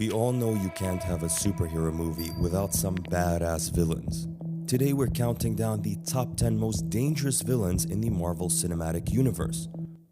We all know you can't have a superhero movie without some badass villains. Today we're counting down the top 10 most dangerous villains in the Marvel Cinematic Universe.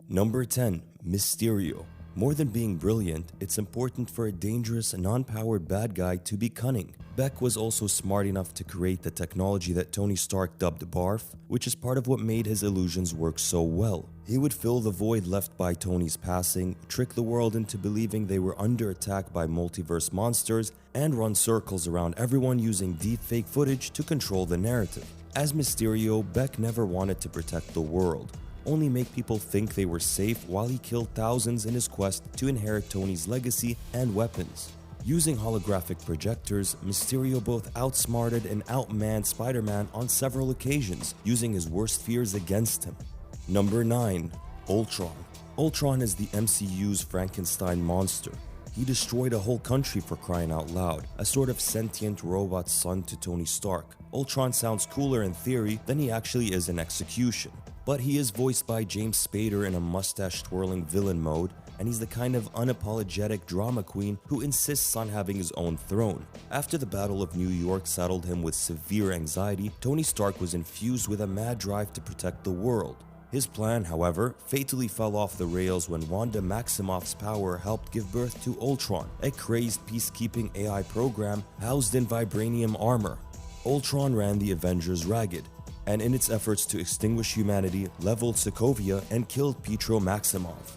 Number 10. Mysterio. More than being brilliant, it's important for a dangerous, non-powered bad guy to be cunning. Beck was also smart enough to create the technology that Tony Stark dubbed Barf, which is part of what made his illusions work so well. He would fill the void left by Tony's passing, trick the world into believing they were under attack by multiverse monsters, and run circles around everyone using deepfake footage to control the narrative. As Mysterio, Beck never wanted to protect the world, only make people think they were safe while he killed thousands in his quest to inherit Tony's legacy and weapons. Using holographic projectors, Mysterio both outsmarted and outmanned Spider-Man on several occasions, using his worst fears against him. Number 9. Ultron. Ultron is the MCU's Frankenstein monster. He destroyed a whole country, for crying out loud, a sort of sentient robot son to Tony Stark. Ultron sounds cooler in theory than he actually is in execution. But he is voiced by James Spader in a mustache-twirling villain mode, and he's the kind of unapologetic drama queen who insists on having his own throne. After the Battle of New York saddled him with severe anxiety, Tony Stark was infused with a mad drive to protect the world. His plan, however, fatally fell off the rails when Wanda Maximoff's power helped give birth to Ultron, a crazed peacekeeping AI program housed in vibranium armor. Ultron ran the Avengers ragged, and in its efforts to extinguish humanity, leveled Sokovia and killed Pietro Maximoff.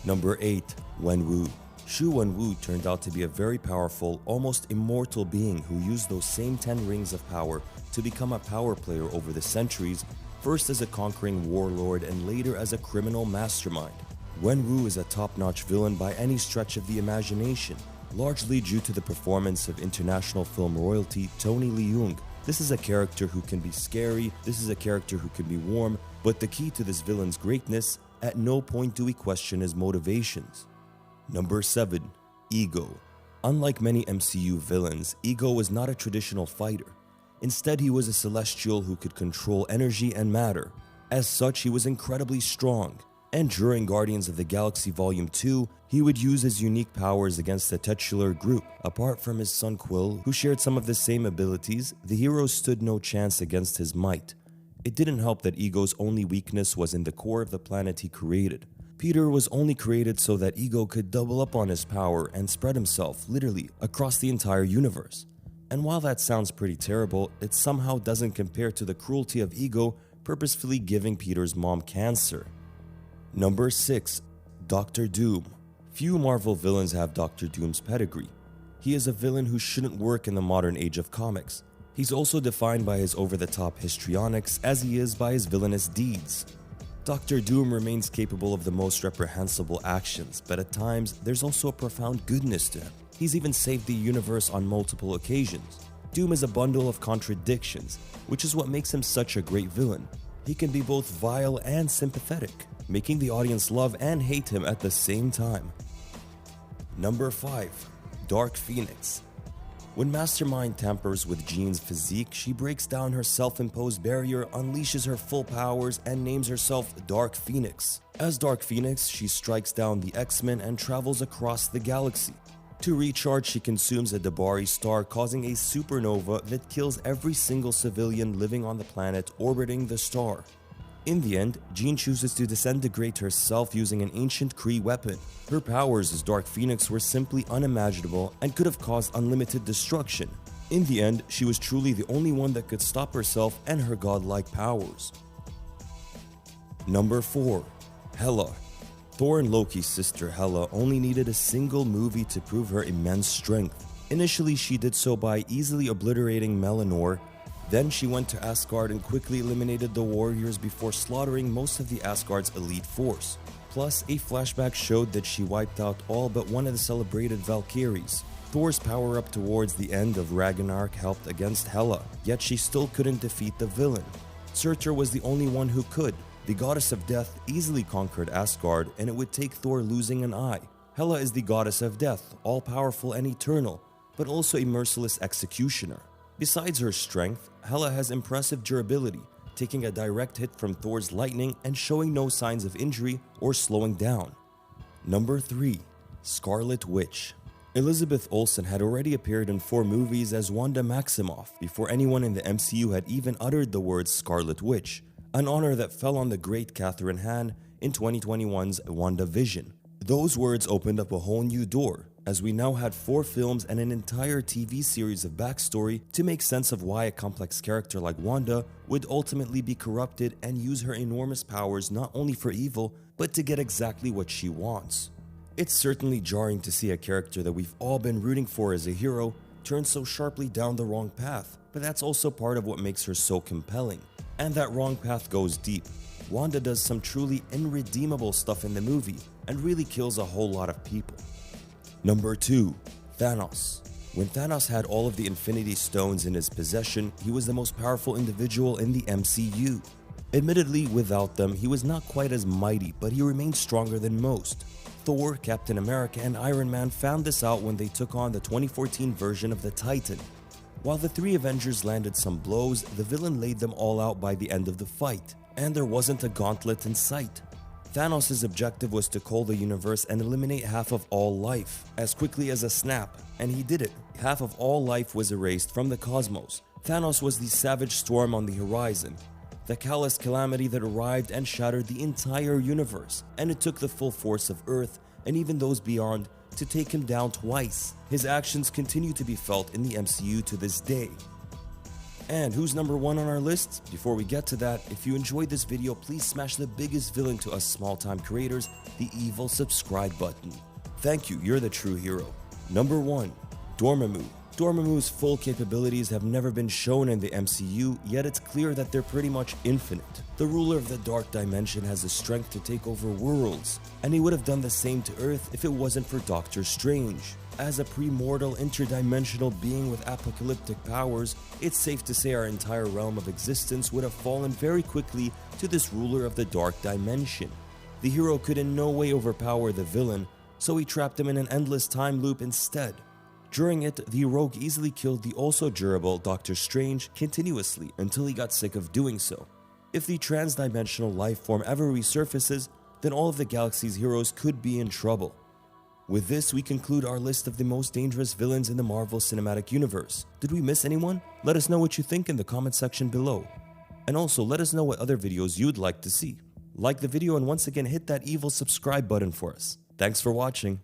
Number 8. Wenwu. Shu Wenwu turned out to be a very powerful, almost immortal being who used those same 10 rings of power to become a power player over the centuries, first as a conquering warlord and later as a criminal mastermind. Wenwu is a top-notch villain by any stretch of the imagination, largely due to the performance of international film royalty Tony Leung. This is a character who can be scary, this is a character who can be warm, but the key to this villain's greatness, at no point do we question his motivations. Number 7. Ego. Unlike many MCU villains, Ego was not a traditional fighter. Instead, he was a celestial who could control energy and matter. As such, he was incredibly strong. And during Guardians of the Galaxy Volume 2, he would use his unique powers against the titular group. Apart from his son Quill, who shared some of the same abilities, the heroes stood no chance against his might. It didn't help that Ego's only weakness was in the core of the planet he created. Peter was only created so that Ego could double up on his power and spread himself, literally, across the entire universe. And while that sounds pretty terrible, it somehow doesn't compare to the cruelty of Ego purposefully giving Peter's mom cancer. Number 6. Dr. Doom. Few Marvel villains have Dr. Doom's pedigree. He is a villain who shouldn't work in the modern age of comics. He's also defined by his over-the-top histrionics as he is by his villainous deeds. Dr. Doom remains capable of the most reprehensible actions, but at times, there's also a profound goodness to him. He's even saved the universe on multiple occasions. Doom is a bundle of contradictions, which is what makes him such a great villain. He can be both vile and sympathetic, making the audience love and hate him at the same time. Number 5. Dark Phoenix. When Mastermind tampers with Jean's physique, she breaks down her self-imposed barrier, unleashes her full powers, and names herself Dark Phoenix. As Dark Phoenix, she strikes down the X-Men and travels across the galaxy. To recharge, she consumes a debris star, causing a supernova that kills every single civilian living on the planet orbiting the star. In the end, Jean chooses to disintegrate herself using an ancient Kree weapon. Her powers as Dark Phoenix were simply unimaginable and could have caused unlimited destruction. In the end, she was truly the only one that could stop herself and her godlike powers. Number 4. Hela. Thor and Loki's sister Hela only needed a single movie to prove her immense strength. Initially, she did so by easily obliterating Melnor. Then she went to Asgard and quickly eliminated the warriors before slaughtering most of the Asgard's elite force. Plus, a flashback showed that she wiped out all but one of the celebrated Valkyries. Thor's power-up towards the end of Ragnarok helped against Hela, yet she still couldn't defeat the villain. Surtur was the only one who could. The goddess of death easily conquered Asgard, and it would take Thor losing an eye. Hela is the goddess of death, all-powerful and eternal, but also a merciless executioner. Besides her strength, Hela has impressive durability, taking a direct hit from Thor's lightning and showing no signs of injury or slowing down. Number 3. Scarlet Witch. Elizabeth Olsen had already appeared in 4 movies as Wanda Maximoff before anyone in the MCU had even uttered the words Scarlet Witch, an honor that fell on the great Catherine Hahn in 2021's WandaVision. Those words opened up a whole new door, as we now had 4 films and an entire TV series of backstory to make sense of why a complex character like Wanda would ultimately be corrupted and use her enormous powers not only for evil, but to get exactly what she wants. It's certainly jarring to see a character that we've all been rooting for as a hero turn so sharply down the wrong path, but that's also part of what makes her so compelling. And that wrong path goes deep. Wanda does some truly irredeemable stuff in the movie and really kills a whole lot of people. Number 2. Thanos. When Thanos had all of the Infinity Stones in his possession, he was the most powerful individual in the MCU. Admittedly, without them, he was not quite as mighty, but he remained stronger than most. Thor, Captain America, and Iron Man found this out when they took on the 2014 version of the Titan. While the 3 Avengers landed some blows, the villain laid them all out by the end of the fight, and there wasn't a gauntlet in sight. Thanos' objective was to cull the universe and eliminate half of all life, as quickly as a snap, and he did it. Half of all life was erased from the cosmos. Thanos was the savage storm on the horizon, the callous calamity that arrived and shattered the entire universe, and it took the full force of Earth, and even those beyond, to take him down twice. His actions continue to be felt in the MCU to this day. And who's number 1 on our list? Before we get to that, if you enjoyed this video, please smash the biggest villain to us small-time creators, the evil subscribe button. Thank you, you're the true hero. Number 1. Dormammu. Dormammu's full capabilities have never been shown in the MCU, yet it's clear that they're pretty much infinite. The ruler of the dark dimension has the strength to take over worlds, and he would have done the same to Earth if it wasn't for Doctor Strange. As a pre-mortal interdimensional being with apocalyptic powers, it's safe to say our entire realm of existence would have fallen very quickly to this ruler of the dark dimension. The hero could in no way overpower the villain, so he trapped him in an endless time loop instead. During it, the rogue easily killed the also durable Doctor Strange continuously until he got sick of doing so. If the transdimensional life form ever resurfaces, then all of the galaxy's heroes could be in trouble. With this, we conclude our list of the most dangerous villains in the Marvel Cinematic Universe. Did we miss anyone? Let us know what you think in the comment section below. And also, let us know what other videos you'd like to see. Like the video and once again hit that evil subscribe button for us. Thanks for watching.